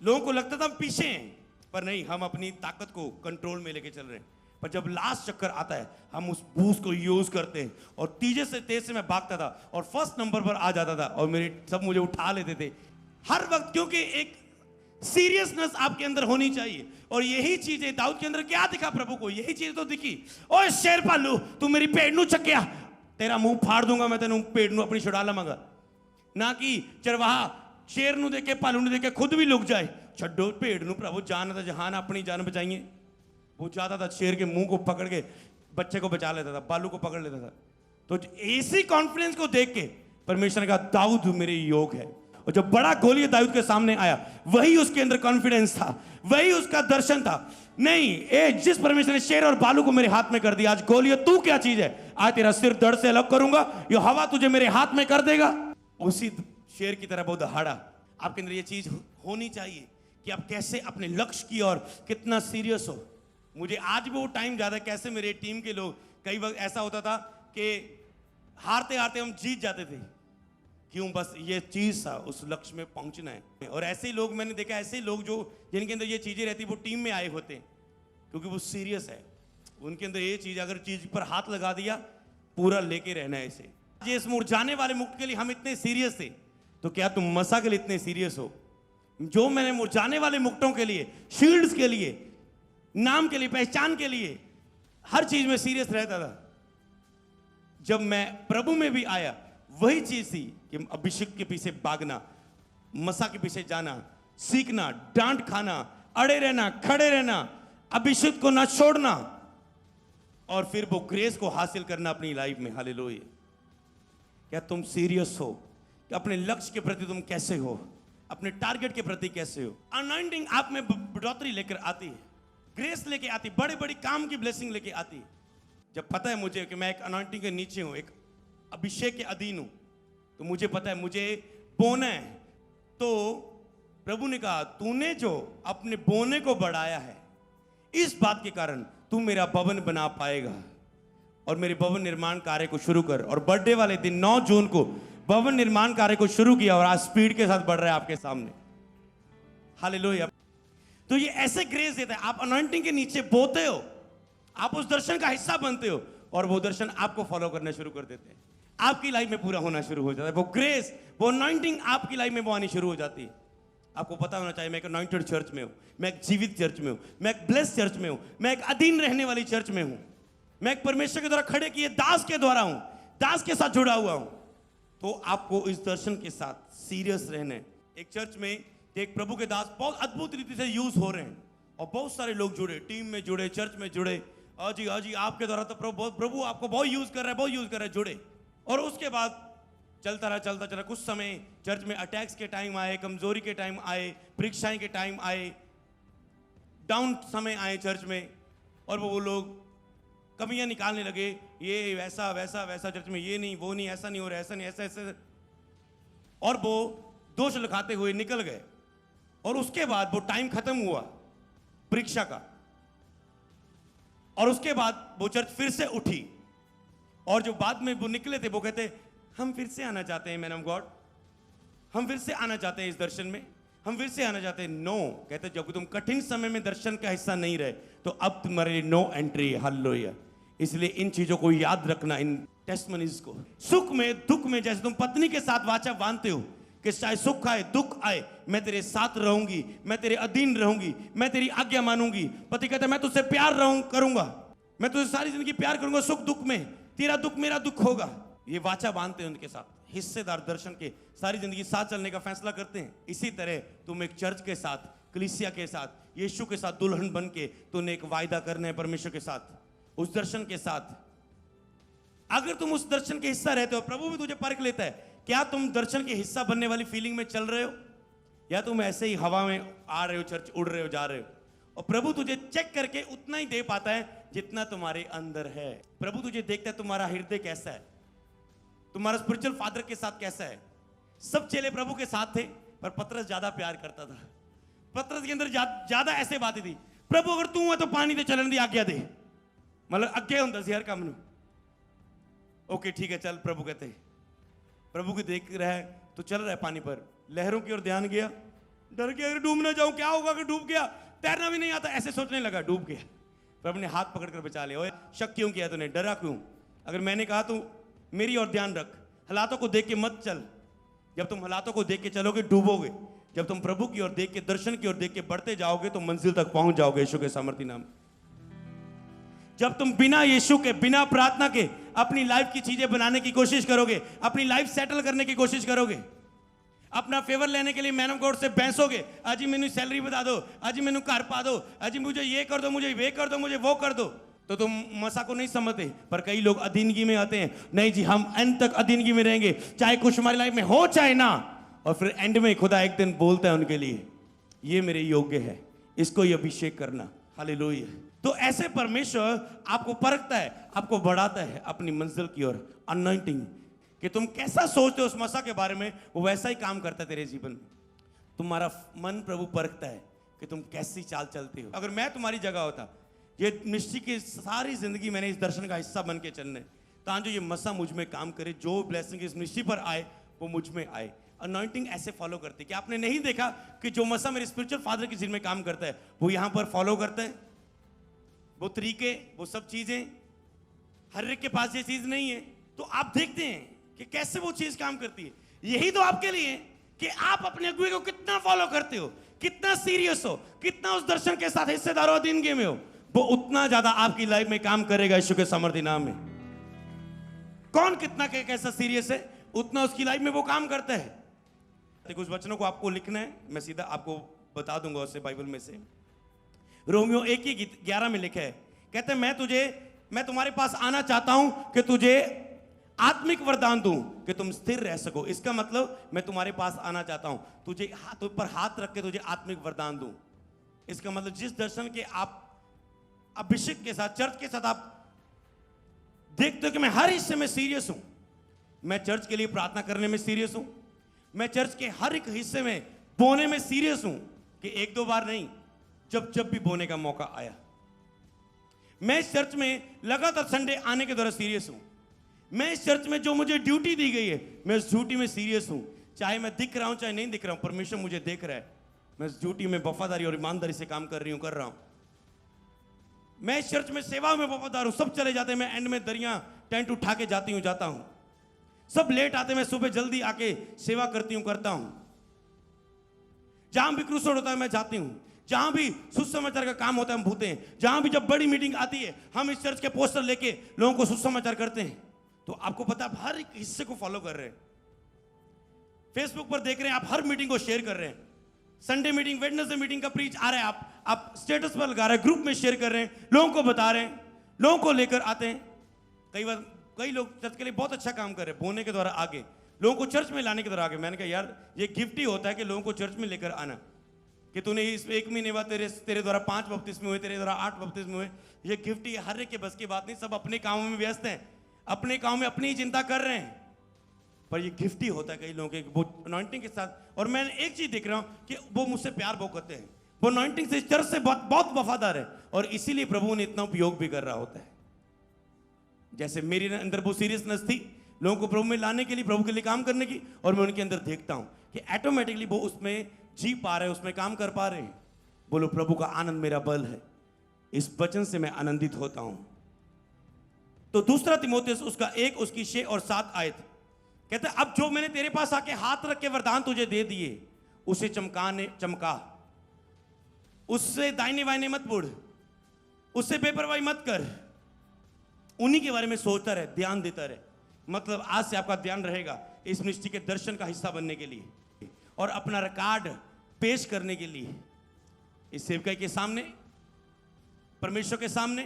लोगों को लगता था हम पीछे हैं पर नहीं, हम अपनी ताकत को कंट्रोल में लेके चल रहे हैं। पर जब लास्ट चक्कर आता है हम उस बूस्ट को यूज करते हैं और तेज से मैं भागता था और फर्स्ट नंबर पर आ जाता था और मेरे सब मुझे उठा लेते थे हर वक्त, क्योंकि एक सीरियसनेस आपके अंदर होनी चाहिए। और यही चीज है दाऊद के अंदर क्या दिखा प्रभु को, यही चीज तो दिखी। ओए शेर पालू तू मेरी पेड़ नू चक्या, तेरा मुंह फाड़ दूंगा मैं तेनू पेड़ नू अपनी छुड़ा लवांगा। ना कि चरवाहा शेर नू देखे पालू नू देखे खुद भी लुक जाए, छड्डो पेड़ नू प्रभु जान था जहान अपनी जान बचाइए। वो जाता था शेर के मुंह को पकड़ के बच्चे को बचा लेता था, बालू को पकड़ लेता था। तो इसी कॉन्फिडेंस को देख के परमेश्वर ने कहा दाऊद मेरे योग है। और जब बड़ा गोलियत दाऊद के सामने आया वही उसके अंदर कॉन्फिडेंस था, वही उसका दर्शन था। नहीं ए जिस परमेश्वर ने शेर और बालू को मेरे हाथ में कर दिया, आज गोलियत तू क्या चीज है, आज तेरा सिर दर्द से अलग करूंगा, ये हवा तुझे मेरे हाथ में कर देगा। उसी शेर की तरह बहुत दहाड़ा आपके अंदर ये चीज होनी चाहिए कि आप कैसे अपने लक्ष्य की ओर कितना सीरियस हो। मुझे आज भी वो टाइम याद है कैसे मेरे टीम के लोग, कई वक्त ऐसा होता था कि हारते हारते हम जीत जाते थे, क्यों, बस ये चीज था उस लक्ष्य में पहुंचना है। और ऐसे ही लोग मैंने देखा, ऐसे लोग जो जिनके अंदर ये चीजें रहती वो टीम में आए होते हैं क्योंकि वो सीरियस है, उनके अंदर ये चीज अगर चीज पर हाथ लगा दिया पूरा लेके रहना है इसे। ये इस मुरझाने वाले मुकुट के लिए हम इतने सीरियस थे तो क्या तुम मसा के लिए इतने सीरियस हो? जो मैंने मुरझाने वाले मुकुटों के लिए, शील्ड्स के लिए, नाम के लिए, पहचान के लिए, हर चीज में सीरियस रहता था। जब मैं प्रभु में भी आया वही चीज थी कि अभिषेक के पीछे भागना, मसा के पीछे जाना, सीखना, डांट खाना, अड़े रहना, खड़े रहना, अभिषेक को ना छोड़ना और फिर वो ग्रेस को हासिल करना अपनी लाइफ में। हालेलुया। क्या तुम सीरियस हो कि अपने लक्ष्य के प्रति तुम कैसे हो, अपने टारगेट के प्रति कैसे हो? अनॉइंटिंग आप में बढ़ोतरी लेकर आती है, ग्रेस लेके आती, बड़े बड़ी काम की ब्लेसिंग लेके आती है। जब पता है मुझे कि मैं एक अनॉइंटिंग के नीचे हूं, एक अभिषेक के अधीन हूं, तो मुझे पता है मुझे बोना है। तो प्रभु ने कहा तूने जो अपने बोने को बढ़ाया है इस बात के कारण तू मेरा भवन बना पाएगा और मेरे भवन निर्माण कार्य को शुरू कर। और बर्थडे वाले दिन 9 जून को भवन निर्माण कार्य को शुरू किया और आज स्पीड के साथ बढ़ रहा है आपके सामने। हालेलुया। तो ये ऐसे ग्रेस देता है, आप अनॉइंटिंग के नीचे बोते हो, आप उस दर्शन का हिस्सा बनते हो और वो दर्शन आपको फॉलो करना शुरू कर देते हैं, आपकी लाइफ में पूरा होना शुरू हो जाता है। वो ग्रेस, वो अनॉइंटिंग आपकी लाइफ में वो आनी शुरू हो जाती है। आपको पता होना चाहिए मैं एक अनॉइंटेड चर्च में हूं, मैं एक जीवित चर्च में हूं, मैं एक ब्लेस्ड चर्च में हूं, मैं एक अधीन रहने वाली चर्च में हूं, मैं एक परमेश्वर के द्वारा खड़े किए दास के द्वारा हूं, दास के साथ जुड़ा हुआ हूं। तो आपको इस दर्शन के साथ सीरियस रहना है। एक चर्च में एक प्रभु के दास बहुत अद्भुत रीति से यूज हो रहे हैं और बहुत सारे लोग जुड़े, टीम में जुड़े, चर्च में जुड़े। जी आपके द्वारा तो प्रभु आपको बहुत यूज कर रहा है, बहुत यूज कर रहा है, जुड़े। और उसके बाद चलता रहा। कुछ समय चर्च में अटैक्स के टाइम आए, कमजोरी के टाइम आए, परीक्षाएं के टाइम आए, डाउन समय आए चर्च में और वो लोग कमियां निकालने लगे, ये वैसा वैसा वैसा, चर्च में ये नहीं, वो नहीं, ऐसा नहीं हो रहा, ऐसा नहीं, ऐसा ऐसा, और वो दोष लिखाते हुए निकल गए। और उसके बाद वो टाइम खत्म हुआ परीक्षा का और उसके बाद वो चर्च फिर से उठी और जो बाद में वो निकले थे वो कहते हम फिर से आना चाहते हैं मैन ऑफ गॉड, हम फिर से आना चाहते हैं इस दर्शन में, हम फिर से आना चाहते हैं। नो, कहते जब तुम कठिन समय में दर्शन का हिस्सा नहीं रहे तो अब तुम्हारे लिए नो एंट्री है। हालेलुया। इसलिए इन चीजों को याद रखना, इन टेस्टमनीज को। सुख में दुख में, जैसे तुम पत्नी के साथ वाचा बांधते हो कि चाहे सुख आए दुख आए मैं तेरे साथ रहूंगी, मैं तेरे अधीन रहूंगी, मैं तेरी आज्ञा मानूंगी। पति कहता है मैं तुझसे प्यार करूंगा, मैं तुझे सारी जिंदगी प्यार करूंगा, सुख दुख में तेरा दुख मेरा दुख होगा। ये वाचा बांधते हैं उनके साथ, हिस्सेदार दर्शन के, सारी जिंदगी साथ चलने का फैसला करते हैं। इसी तरह तुम एक चर्च के साथ, कलीसिया के साथ, यीशु के साथ दुल्हन बन के तूने एक वायदा करना है परमेश्वर के साथ, उस दर्शन के साथ। अगर तुम उस दर्शन के हिस्सा रहते हो, प्रभु भी तुझे परख लेता है, क्या तुम दर्शन के हिस्सा बनने वाली फीलिंग में चल रहे हो या तुम ऐसे ही हवा में आ रहे हो, चर्च उड़ रहे हो, जा रहे हो। और प्रभु तुझे चेक करके उतना ही दे पाता है जितना तुम्हारे अंदर है। प्रभु तुझे देखता है तुम्हारा हृदय कैसा है, तुम्हारा स्पिरिचुअल फादर के साथ कैसा है। सब चेले प्रभु के साथ थे पर पतरस ज्यादा प्यार करता था। पतरस के अंदर ज्यादा ऐसे बातें थी, प्रभु अगर तू है तो पानी दे चलन दी आज्ञा दे, मतलब अज्ञा होता सी हर काम। ओके ठीक है चल, प्रभु कहते, प्रभु को देख रहा है तो चल रहा है पानी पर, लहरों की ओर ध्यान गया, डर गया अगर डूब ना जाऊं, क्या होगा अगर डूब गया, तैरना भी नहीं आता, ऐसे सोचने लगा, डूब गया। प्रभु ने हाथ पकड़कर बचा लिया। ओए शक क्यों किया तूने, डरा क्यों? अगर मैंने कहा तू मेरी ओर ध्यान रख, हालातों को देख के मत चल। जब तुम हालातों को देख के चलोगे डूबोगे, जब तुम प्रभु की ओर देख के, दर्शन की ओर देख के बढ़ते जाओगे तो मंजिल तक पहुंच जाओगे यीशु के सामर्थ्य नाम। जब तुम बिना यीशु के, बिना प्रार्थना के अपनी लाइफ की चीजें बनाने की कोशिश करोगे, अपनी लाइफ सेटल करने की कोशिश करोगे, अपना फेवर लेने के लिए मैन ऑफ गॉड से बहसोगे, अजी मैंने सैलरी बता दो, अजी मैंने घर पा दो, अजी मुझे ये कर दो, मुझे वे कर दो, मुझे वो कर दो, तो तुम मसा को नहीं समझते। पर कई लोग अधीनगी में आते हैं, नहीं जी हम अंत तक अधीनगी में रहेंगे, चाहे कुछ हमारी लाइफ में हो चाहे ना, और फिर एंड में खुदा एक दिन बोलता है उनके लिए, ये मेरे योग्य है, इसको ये अभिषेक करना। हालेलुया। तो ऐसे परमेश्वर आपको परखता है, आपको बढ़ाता है अपनी मंजिल की ओर। अनॉइंटिंग, कि तुम कैसा सोचते हो उस मसा के बारे में, वो वैसा ही काम करता है तेरे जीवन में। तुम्हारा मन प्रभु परखता है कि तुम कैसी चाल चलते हो। अगर मैं तुम्हारी जगह होता, ये मिस्ट्री की सारी जिंदगी मैंने इस दर्शन का हिस्सा बन के चलने, ताकि जो ये मसा मुझ में काम करे, जो ब्लेसिंग इस मिस्ट्री पर आए वो मुझ में आए। अनॉइंटिंग ऐसे फॉलो करती है कि आपने नहीं देखा कि जो मसा मेरे स्पिरिचुअल फादर की जिन में काम करता है वो यहां पर फॉलो करता है, वो तरीके, वो सब चीजें, हर एक के पास ये चीज नहीं है, तो आप देखते हैं कि कैसे वो चीज काम करती है। यही तो आपके लिए कि आप अपने अगुए को कितना फॉलो करते हो, कितना सीरियस हो, कितना उस दर्शन के साथ हिस्सेदार हो, अधीनगी में हो, वो उतना ज्यादा आपकी लाइफ में काम करेगा यीशु के सामर्थ्य नाम में। कौन कितना कैसा सीरियस है, उतना उसकी लाइफ में वो काम करता है। कुछ वचनों को आपको लिखना है, मैं सीधा आपको बता दूंगा उससे, बाइबल में से। रोमियो 1:11 में लिखा है, कहते हैं मैं तुम्हारे पास आना चाहता हूं कि तुझे आत्मिक वरदान दूं कि तुम स्थिर रह सको। इसका मतलब मैं तुम्हारे पास आना चाहता हूं, तुझे हाथ पर हाथ रख के तुझे आत्मिक वरदान दूं। इसका मतलब जिस दर्शन के आप अभिषेक के साथ, चर्च के साथ आप देखते हो कि मैं हर हिस्से में सीरियस हूं, मैं चर्च के लिए प्रार्थना करने में सीरियस हूं, मैं चर्च के हर एक हिस्से में बोने में सीरियस हूं, कि एक दो बार नहीं, जब भी बोने का मौका आया। मैं इस चर्च में लगातार संडे आने के द्वारा सीरियस हूं। मैं इस चर्च में जो मुझे ड्यूटी दी गई है, मैं उस ड्यूटी में सीरियस हूं, चाहे मैं दिख रहा हूं चाहे नहीं दिख रहा हूं, परमेश्वर मुझे देख रहा है। मैं उस ड्यूटी में वफादारी और ईमानदारी से काम कर रहा हूं। मैं इस चर्च में सेवा में वफादार हूं। सब चले जाते हैं, मैं एंड में दरिया टेंट उठा के जाता हूं। सब लेट आते, मैं सुबह जल्दी आके सेवा करता हूं। जहां भी क्रूसेड होता है मैं जाती हूं, जहां भी सुसमाचार का काम होता है हम भूते हैं, जहां भी जब बड़ी मीटिंग आती है हम इस चर्च के पोस्टर लेके लोगों को सुसमाचार करते हैं। तो आपको पता है हर एक हिस्से को फॉलो कर रहे हैं, फेसबुक पर देख रहे हैं आप, हर मीटिंग को शेयर कर रहे हैं। संडे मीटिंग, वेडनेसडे मीटिंग का प्रीच आ रहा है, आप स्टेटस पर लगा रहे हैं, ग्रुप में शेयर कर रहे हैं, लोगों को बता रहे हैं, लोगों को लेकर आते हैं। कई लोग चर्च के लिए बहुत अच्छा काम कर रहे हैं, बोने के द्वारा आगे, लोगों को चर्च में लाने के द्वारा आगे। मैंने कहा यार ये गिफ्ट ही होता है कि लोगों को चर्च में लेकर आना, कि तूने इस 1 महीने बाद तेरे द्वारा 5 बपतिस्मे हुए, तेरे द्वारा 8 बपतिस्मे हुए। ये गिफ्ट ही हर एक के बस की बात नहीं, सब अपने कामों में व्यस्त हैं, अपने काम में अपनी ही चिंता कर रहे हैं, पर ये गिफ्ट ही होता है कई लोगों के, वो अनॉइंटिंग के साथ। और मैं एक चीज देख रहा हूं कि वो मुझसे प्यार बहुत करते हैं, वो अनॉइंटिंग से, चर्च से बहुत वफादार है, और इसीलिए प्रभु ने इतना उपयोग भी कर रहा होता है। जैसे मेरे अंदर वो सीरियसनेस थी, लोगों को प्रभु में लाने के लिए, प्रभु के लिए काम करने की, और मैं उनके अंदर देखता हूं कि ऑटोमेटिकली वो उसमें जी पा रहे हैं, उसमें काम कर पा रहे हैं। बोलो, प्रभु का आनंद मेरा बल है, इस वचन से मैं आनंदित होता हूं। तो दूसरा तिमोथेयुस उसका 1 उसकी 6 और 7 आयत कहता है, अब जो मैंने तेरे पास आके हाथ रख के वरदान तुझे दे दिए, उसे चमका, उससे दाहिने बाहिने मत मुड़, उससे बेपरवाही मत कर, उन्हीं के बारे में सोचता रहे, ध्यान देता रहे। मतलब आज से आपका ध्यान रहेगा इस मिनिस्ट्री के दर्शन का हिस्सा बनने के लिए और अपना रिकॉर्ड पेश करने के लिए इस सेवकाई के सामने, परमेश्वर के सामने,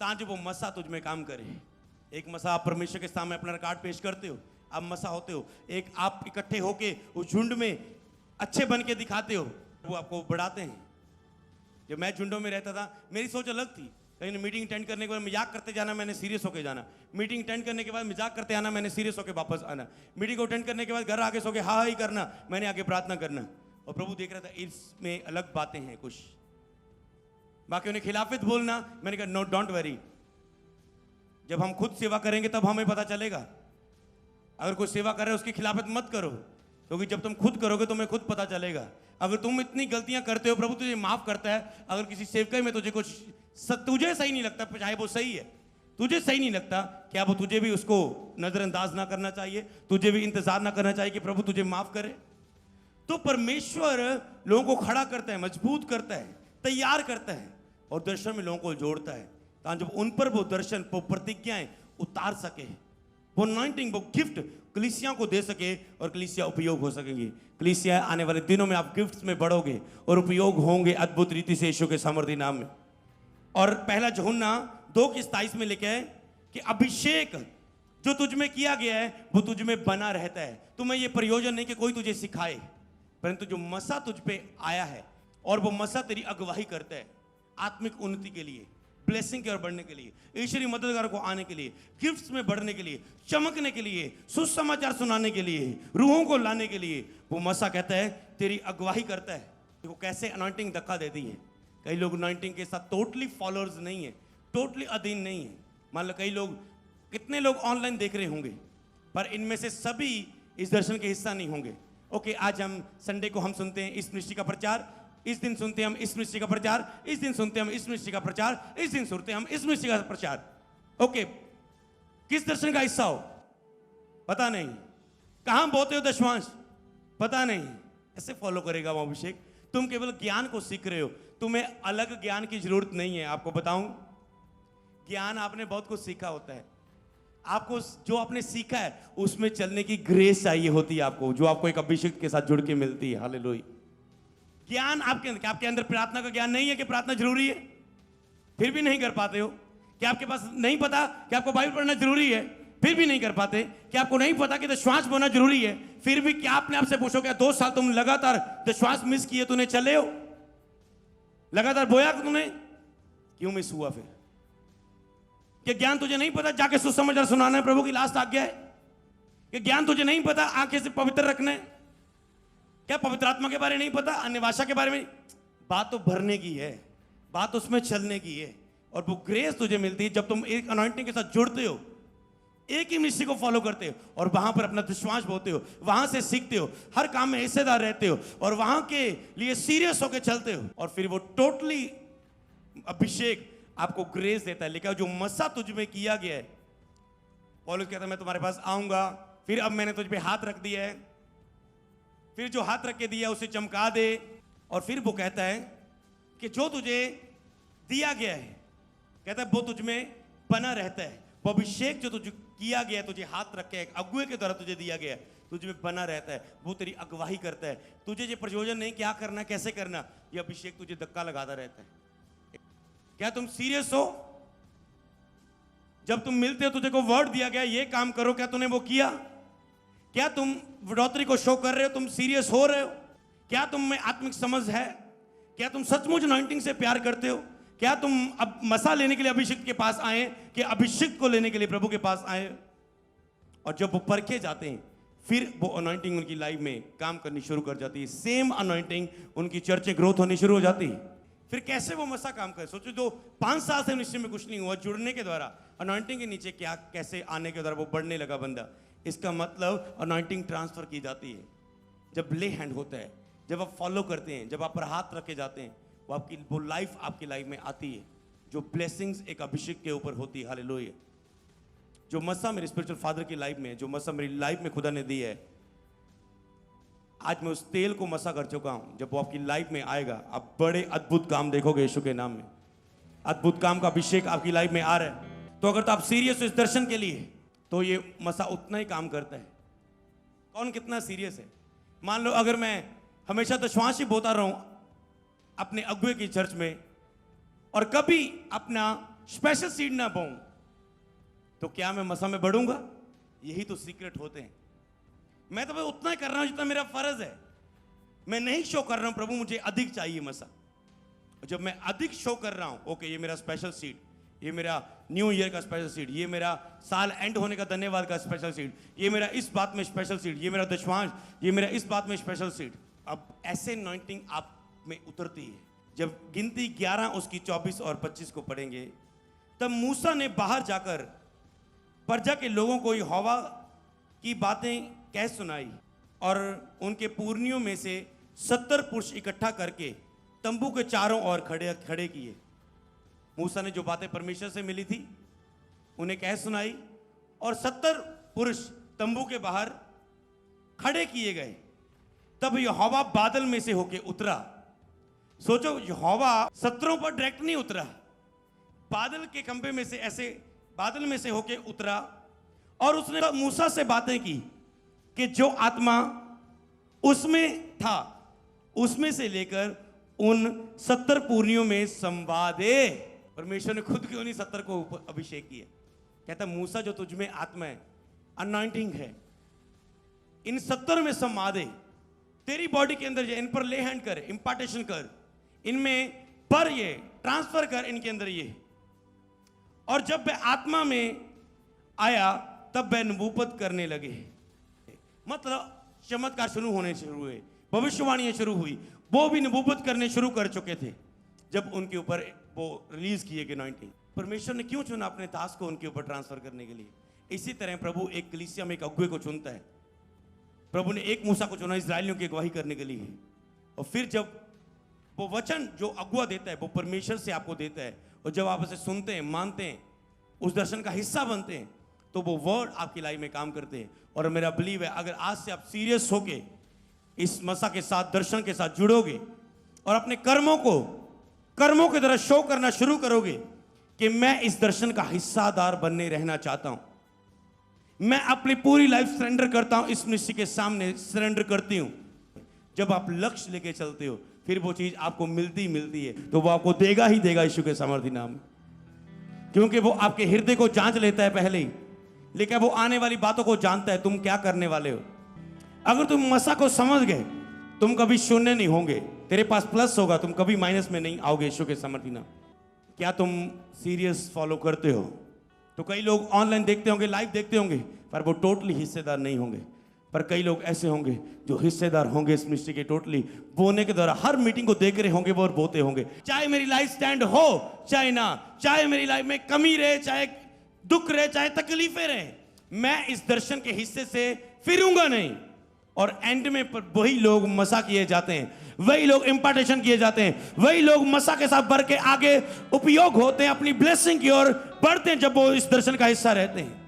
ताकि वो मसा तुझ में काम करे। एक मसा आप परमेश्वर के सामने अपना रिकॉर्ड पेश करते हो, आप मसा होते हो। एक आप इकट्ठे होके उस झुंड में अच्छे बन के दिखाते हो, वो आपको बढ़ाते हैं। जब मैं झुंडों में रहता था, मेरी सोच अलग थी। कहीं मीटिंग अटेंड करने के बाद मजाक करते जाना, मैंने सीरियस होके जाना। मीटिंग अटेंड करने के बाद मजाक करते आना, मैंने सीरियस होके वापस आना। मीटिंग को अटेंड करने के बाद घर आके सो के हाँ ही करना, मैंने आके प्रार्थना करना। और प्रभु देख रहा था इसमें अलग बातें हैं कुछ। बाकी उन्हें खिलाफत बोलना, मैंने कहा नो, डोंट वरी, जब हम खुद सेवा करेंगे तब हमें पता चलेगा। अगर कोई सेवा कर रहा है उसकी खिलाफत मत करो, क्योंकि जब तुम खुद करोगे तुम्हें खुद पता चलेगा। अगर तुम इतनी गलतियां करते हो, प्रभु तुझे माफ करता है। अगर किसी सेवकाई में तुझे कुछ तुझे सही नहीं लगता, चाहे वो सही है, तुझे सही नहीं लगता, क्या वो तुझे भी उसको नजरअंदाज ना करना चाहिए? तुझे भी इंतजार ना करना चाहिए कि प्रभु तुझे माफ करे? तो परमेश्वर लोगों को खड़ा करता है, मजबूत करता है, तैयार करता है और दर्शन में लोगों को जोड़ता है, ताकि जब उन पर वो दर्शन, वो प्रतिज्ञाएं उतार सके, वो अनॉइंटिंग, वो गिफ्ट कलीसिया को दे सके और कलीसिया उपयोग हो सकेंगी। कलीसिया आने वाले दिनों में आप गिफ्ट्स में बढ़ोगे और उपयोग होंगे अद्भुत रीति से यीशु के सामर्थी नाम में। और पहला यूहन्ना 2:27 में लिखा है कि अभिषेक जो तुझ में किया गया है वो तुझ में बना रहता है। तुम्हें ये प्रयोजन नहीं कि कोई तुझे सिखाए, परंतु जो मसा तुझ पे आया है और वो मसा तेरी अगुवाई करता है आत्मिक उन्नति के लिए, ब्लेसिंग की ओर बढ़ने के लिए, ईश्वरीय मददगार को आने के लिए, गिफ्ट्स में बढ़ने के लिए, चमकने के लिए, सुसमाचार सुनाने के लिए, रूहों को लाने के लिए। वो मसा कहता है तेरी अगुवाई करता है। देखो कैसे अनॉइंटिंग धक्का देती है। कई लोग अनॉइंटिंग के साथ टोटली फॉलोअर्स नहीं है, टोटली अधीन नहीं है। मान लो कई लोग, कितने लोग ऑनलाइन देख रहे होंगे, पर इनमें से सभी इस दर्शन के हिस्सा नहीं होंगे। ओके, आज हम संडे को हम सुनते हैं इस मिनिस्ट्री का प्रचार, इस दिन सुनते हैं हम इस मिनिस्ट्री का प्रचार, इस दिन सुनते हैं हम इस मिनिस्ट्री का प्रचार, इस दिन सुनते हैं हम इस मिनिस्ट्री का प्रचार। ओके, किस दर्शन का हिस्सा हो पता नहीं, कहां बोते हो दशवांश पता नहीं, ऐसे फॉलो करेगा वो अभिषेक। तुम केवल ज्ञान को सीख रहे हो, तुम्हें अलग ज्ञान की जरूरत नहीं है। आपको बताऊं, ज्ञान आपने बहुत कुछ सीखा होता है, आपको जो आपने सीखा है उसमें चलने की ग्रेस चाहिए होती है आपको, जो आपको एक अभिषेक के साथ जुड़ के मिलती है। हालेलुया। ज्ञान आपके अंदर प्रार्थना का ज्ञान नहीं है कि प्रार्थना जरूरी है, फिर भी नहीं कर पाते हो? क्या आपके पास नहीं पता कि आपको बाइबल पढ़ना जरूरी है, फिर भी नहीं कर पाते? क्या आपको नहीं पता कि श्वास बोना जरूरी है, फिर भी क्या आपने आपसे पूछो क्या 2 साल तुम लगातार श्वास मिस किए, तूने चले हो, लगातार बोया तुमने, क्यों मिस हुआ? फिर क्या ज्ञान तुझे नहीं पता जाके सुसमाचार सुनाना है, प्रभु की लास्ट आज्ञा है? कि ज्ञान तुझे नहीं पता आंखें से पवित्र रखना है? क्या पवित्र आत्मा के बारे में नहीं पता, अन्य भाषा के बारे में? बात तो भरने की है, बात उसमें चलने की है। और वो ग्रेस तुझे मिलती है जब तुम एक अनॉइंटिंग के साथ जुड़ते हो, एक ही मिनिस्ट्री को फॉलो करते हो और वहां पर अपना विश्वास बोते हो, वहां से सीखते हो, हर काम में हिस्सेदार रहते हो और वहां के लिए सीरियस होकर चलते हो, और फिर वो टोटली अभिषेक आपको ग्रेस देता है। लेकिन जो मसा तुझ में किया गया है, पौलुस कहता है मैं तुम्हारे पास आऊंगा, फिर अब मैंने तुझ पे हाथ रख दिया है, फिर जो हाथ रख के दिया उसे चमका दे। और फिर वो कहता है कि जो तुझे दिया गया है, कहता है वो तुझ में बना रहता है। वो अभिषेक जो तुझे किया गया है, तुझे हाथ रख के अगुए के द्वारा तुझे दिया गया है, तुझ में बना रहता है, वो तेरी अगुवाई करता है। तुझे ये प्रयोजन नहीं क्या करना कैसे करना, ये अभिषेक तुझे धक्का लगाता रहता है। क्या तुम सीरियस हो? जब तुम मिलते हो तुझे को वर्ड दिया गया ये काम करो, क्या तूने वो किया? क्या तुम बढ़ोतरी को शो कर रहे हो? तुम सीरियस हो रहे हो? क्या तुम में आत्मिक समझ है? क्या तुम सचमुच अनॉइंटिंग से प्यार करते हो? क्या तुम अब मसा लेने के लिए अभिषेक के पास आए कि अभिषेक को लेने के लिए प्रभु के पास आए? और जब वो परखे जाते हैं फिर वो अनॉइंटिंग उनकी लाइफ में काम करनी शुरू कर जाती है। सेम अनॉइंटिंग उनकी चर्चें ग्रोथ होनी शुरू हो जाती है। फिर कैसे वो मसा काम करे? सोचो, जो 5 साल से निश्चय में कुछ नहीं हुआ, जुड़ने के द्वारा, अनॉइंटिंग के नीचे क्या कैसे आने के द्वारा वो बढ़ने लगा बंदा। इसका मतलब अनॉइंटिंग ट्रांसफर की जाती है जब ले हैंड होता है, जब आप फॉलो करते हैं, जब आप पर हाथ रखे जाते हैं, वो लाइफ आपकी लाइफ में आती है, जो ब्लेसिंग्स एक अभिषेक के ऊपर होती है। हालेलुया। जो मसा मेरे स्पिरिचुअल फादर की लाइफ में, जो मसा मेरी लाइफ में खुदा ने दी है, आज मैं उस तेल को मसा कर चुका हूं। जब वो आपकी लाइफ में आएगा, आप बड़े अद्भुत काम देखोगे यीशु के नाम में। अद्भुत काम का अभिषेक आपकी लाइफ में आ रहा है। तो अगर तो आप सीरियस हो इस दर्शन के लिए, तो ये मसा उतना ही काम करता है। कौन कितना सीरियस है? मान लो अगर मैं हमेशा दशवांश ही बोता रहूं अपने अगुए की चर्च में और कभी अपना स्पेशल सीड ना बोऊं, तो क्या मैं मसा में बढ़ूंगा? यही तो सीक्रेट होते हैं। मैं तो बस उतना ही कर रहा हूं जितना मेरा फर्ज है। मैं नहीं शो कर रहा हूं प्रभु मुझे अधिक चाहिए मसा। जब मैं अधिक शो कर रहा हूं, ओके ये मेरा स्पेशल सीड, ये मेरा न्यू ईयर का स्पेशल सीड, ये मेरा साल एंड होने का धन्यवाद का स्पेशल सीड, ये मेरा इस बात में स्पेशल सीड, ये मेरा दशवांश, ये मेरा इस बात में स्पेशल सीड। अब ऐसे अनॉइंटिंग आप में उतरती है। जब गिनती 11 उसकी 24 और 25 को पढ़ेंगे, तब मूसा ने बाहर जाकर प्रजा के लोगों को यहोवा की बातें कह सुनाई और उनके पुरनियों में से 70 पुरुष इकट्ठा करके तंबू के चारों ओर खड़े किए। मूसा ने जो बातें परमेश्वर से मिली थी उन्हें कह सुनाई और 70 पुरुष तंबू के बाहर खड़े किए गए। तब यहोवा बादल में से होके उतरा। सोचो, यहोवा 70 पर डायरेक्ट नहीं उतरा, बादल के खंभे में से, ऐसे बादल में से होके उतरा और उसने मूसा से बातें की कि जो आत्मा उसमें था उसमें से लेकर उन 70 पुरनियों में संवादे। परमेश्वर ने खुद क्यों नहीं 70 को अभिषेक किया? कहता मूसा जो तुझ में आत्मा है, अनॉइंटिंग है, इन 70 में संवादे। तेरी बॉडी के अंदर इन पर ले हैंड कर, इंपार्टेशन कर, इनमें पर ये ट्रांसफर कर इनके अंदर ये। और जब वह आत्मा में आया तब वह नबूवत करने लगे। मतलब चमत्कार शुरू हुए, भविष्यवाणियां शुरू हुई। वो भी नबूवत करने शुरू कर चुके थे जब उनके ऊपर वो रिलीज किए गए 90। परमेश्वर ने क्यों चुना अपने दास को उनके ऊपर ट्रांसफर करने के लिए? इसी तरह प्रभु एक कलीसिया में एक अगुए को चुनता है। प्रभु ने एक मूसा को चुना इजरायलियों की अगुवाई करने के लिए, और फिर जब वो वचन जो अगुआ देता है वो परमेश्वर से आपको देता है, और जब आप उसे सुनते हैं, मानते हैं, उस दर्शन का हिस्सा बनते हैं, तो वो वर्ड आपकी लाइफ में काम करते हैं। और मेरा बिलीव है अगर आज से आप सीरियस होके इस मसा के साथ, दर्शन के साथ जुड़ोगे और अपने कर्मों के तरह शो करना शुरू करोगे कि मैं इस दर्शन का हिस्सादार बनने रहना चाहता हूं, मैं अपनी पूरी लाइफ सरेंडर करता हूं, इस मिस्टी के सामने सरेंडर करती हूं। जब आप लक्ष्य लेके चलते हो फिर वो चीज आपको मिलती है, तो वो आपको देगा ही देगा यीशु के सामर्थी नाम में, क्योंकि वो आपके हृदय को जांच लेता है पहले ही, लेकिन वो आने वाली बातों को जानता है तुम क्या करने वाले हो। अगर तुम मसा को समझ गए, तुम कभी शून्य नहीं होंगे, तेरे पास प्लस होगा, तुम कभी माइनस में नहीं आओगे यीशु के सामर्थी नाम। क्या तुम सीरियस फॉलो करते हो? तो कई लोग ऑनलाइन देखते होंगे, लाइव देखते होंगे, पर वो टोटली हिस्सेदार नहीं होंगे। पर कई लोग ऐसे होंगे जो हिस्सेदार होंगे इस मिनिस्ट्री के, टोटली बोने के द्वारा हर मीटिंग को देख रहे होंगे वो और बोते होंगे, चाहे मेरी लाइफ स्टैंड हो चाहे ना, चाहे मेरी लाइफ में कमी रहे, चाहे दुख रहे, चाहे तकलीफें रहे, मैं इस दर्शन के हिस्से से फिरूंगा नहीं। और एंड में वही लोग मसा किए जाते हैं, वही लोग इंपार्टेशन किए जाते हैं, वही लोग मसा के साथ बढ़ के आगे उपयोग होते हैं, अपनी ब्लेसिंग की ओर बढ़ते हैं जब वो इस दर्शन का हिस्सा रहते हैं।